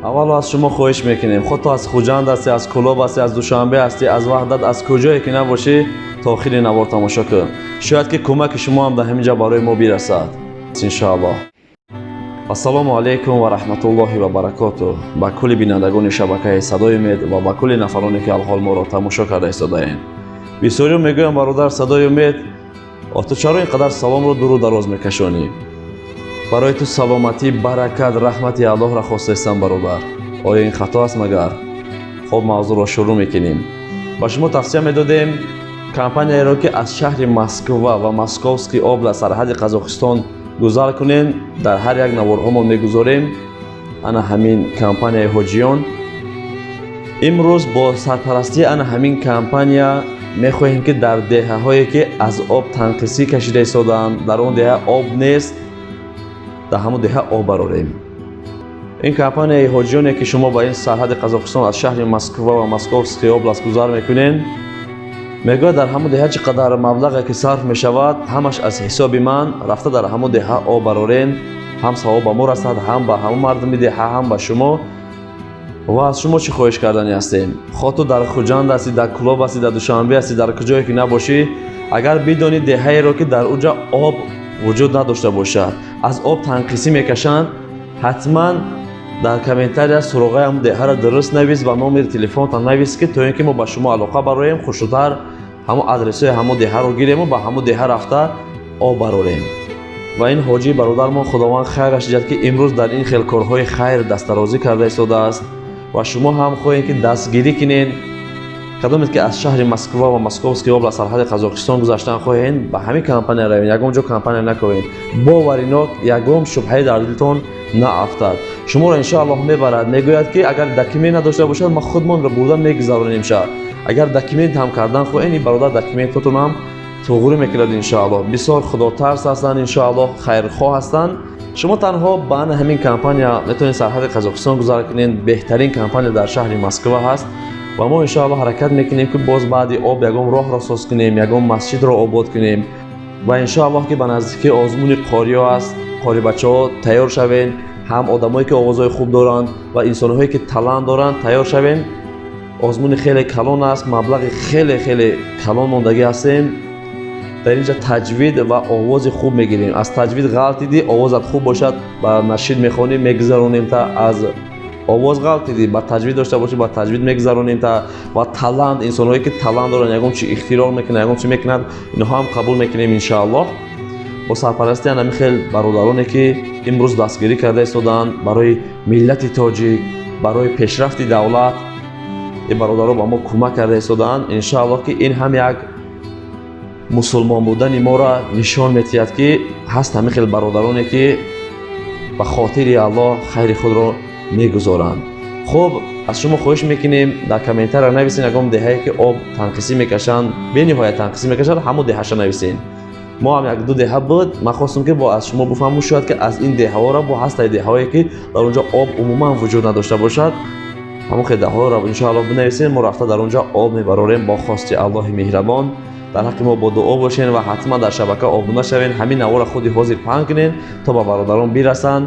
аввало аз шумо хоҳиш мекунем, худ то аз хуҷанд ҳастӣ, аз кӯлоб ҳастӣ, аз душанбе ҳастӣ, аз ваҳдат, аз куҷое ки набошӣ, то охири навор тамошо кун. Шояд ки кӯмаки шумо ҳам дар ҳамин ҷо барои мо бирасад иншоаллоҳ. ассалому алайкум ва раҳматуллоҳи ва баракотуҳ. Ба кулли бинандагони шабакаи Садои Умед ва ба кулли нафароне ки алҳол моро тамошо карда истодаанд. Бисёриҳо мегӯянд бародар Садои Умед, то чаро ин қадар саломро дуру дароз мекашонӣ? барои ту саломатӣ, баракат, раҳмати Аллоҳро хостаистам бародар. оё ин хато аст магар? хоб мавзӯъро шурӯъ мекунем. ба шумо тавсия медодем компанияеро ки аз шаҳри Москва ва Московский област сарҳади Қазоқистон гузар кунем, дар ҳар як наворҳомон мегузорем. ана ҳамин компанияи ҳоҷиён. имрӯз бо сарпарастии ана ҳамин компания мехоҳем ки дар деҳаҳое ки аз об танқисӣ кашида истодаанд, дар он деҳа об нест, дар ҳамон деҳа об барорем. ин компанияи ҳоҷиёне ки шумо ба ин сарҳади Қазоқистон аз шаҳри Москва ва Московский област гузар мекунед, мегӯяд дар ҳамон деҳа чӣ қадар маблағе ки сарф мешавад, ҳамаш аз ҳисоби ман рафта дар ҳамон деҳа об барорен. ҳам савоб ба мо расад, ҳам ба ҳамон мардуми деҳа, ҳам ба шумо. ва аз шумо чӣ хоҳиш кардани ҳастем? хоҳ ту дар хуҷанд ҳастӣ, дар кӯлоб ҳастӣ, дар душанбе ҳастӣ, дар куҷое ки набошӣ, агар бидонӣ деҳаеро ки дар уҷа об вуҷуд надошта бошад, аз об танқисӣ мекашанд, ҳатман дар комментария суроғаи ҳамон деҳаро дуруст навис ва номери телефонтан навис ки то ин ки мо ба шумо алоқа бароем, хушудтар ҳамон адресҳои ҳамон деҳаро гирему ба ҳамон деҳа рафта об барорем. ва ин ҳоҷии бародармон худованд хайраш диҳад ки имрӯз дар ин хел корҳои хайр дастарозӣ карда истодааст ва шумо ҳам хоҳед ки дастгирӣ кунед. кадомед ки аз шаҳри Москва ва Московский област сарҳади Қазоқистон гузаштан хоҳед, ба ҳамин компания равед, ягон ҷо компания накунед. боваринок ягон шубҳае дар дилтон наафтад. шуморо иншоаллоҳ мебарад, мегӯяд ки агар документ надошта бошад, ма худмонро бурда мегузаронем шаҳр. агар документ ҳам кардан хоҳед, ин бародар документотон ҳам туғурӣ мекунад иншоаллоҳ. бисёр худотарс ҳастанд, иншоаллоҳ хайрхоҳ ҳастанд. шумо танҳо ба ана ҳамин компания метавонед сарҳади Қазоқистон гузар кунед. беҳтарин компания дар шаҳри Москва ҳаст ва мо иншоаллоҳ ҳаракат мекунем ки боз баъди об ягон роҳро соз кунем, ягон масҷидро обод кунем ва иншоаллоҳ ки ба наздикии озмуни қориё аст, қорибачаҳо тайёр шавен, ҳам одамое ки овозҳои хуб доранд ва инсонҳое ки талант доранд тайёр шавен. озмуни хеле калон аст, маблағи хеле калон мондагӣ ҳастем. дар ин ҷа таҷвид ва овози хуб мегирем. аз таҷвид ғалт диди, овозат хуб бошад, ба нашид мехонӣ мегузаронем та, аз овоз ғалт диди, ба таҷвид дошта бошӣ, ба таҷвид мегузаронем та, ва талант, инсонҳое ки талант доранд, ягон чи ихтироъ мекунад, ягон чи мекунад, инҳо ҳам қабул мекунем иншоаллоҳ. бо сарпарастии ана михел бародароне ки имрӯз дастгирӣ карда истодаанд барои миллати тоҷик, барои пешрафти давлат, ин бародаро ба мо кӯмак карда истодаанд. иншоаллоҳ ки ин ҳам як мусулмон будани моро нишон медиҳад ки ҳаст ҳамин хел бародароне ки ба хотири Аллоҳ хайри худро мегузоранд. хуб, аз шумо хоҳиш мекунем дар комментария нависен ягон деҳае ки об танқисӣ мекашанд, бениҳоят танқисӣ мекашанд, ҳамон деҳаша нависен. мо ҳам як ду деҳа буд, ман хостам ки бо аз шумо буфаҳмум шояд ки аз ин деҳаҳоро бо ҳастаи деҳае ки дар он ҷо об умуман вуҷуд надошта бошад, ҳамон хел деҳаҳоро иншоаллоҳ бинависен. мо рафта дар он ҷо об мебарорем бо хости Аллоҳи меҳрабон. дар ҳаққи мо бо дуо бошен ва ҳатман дар шабака обуна шавен, ҳамин навора худи ҳозир паҳн кунен то ба бародарон бирасанд.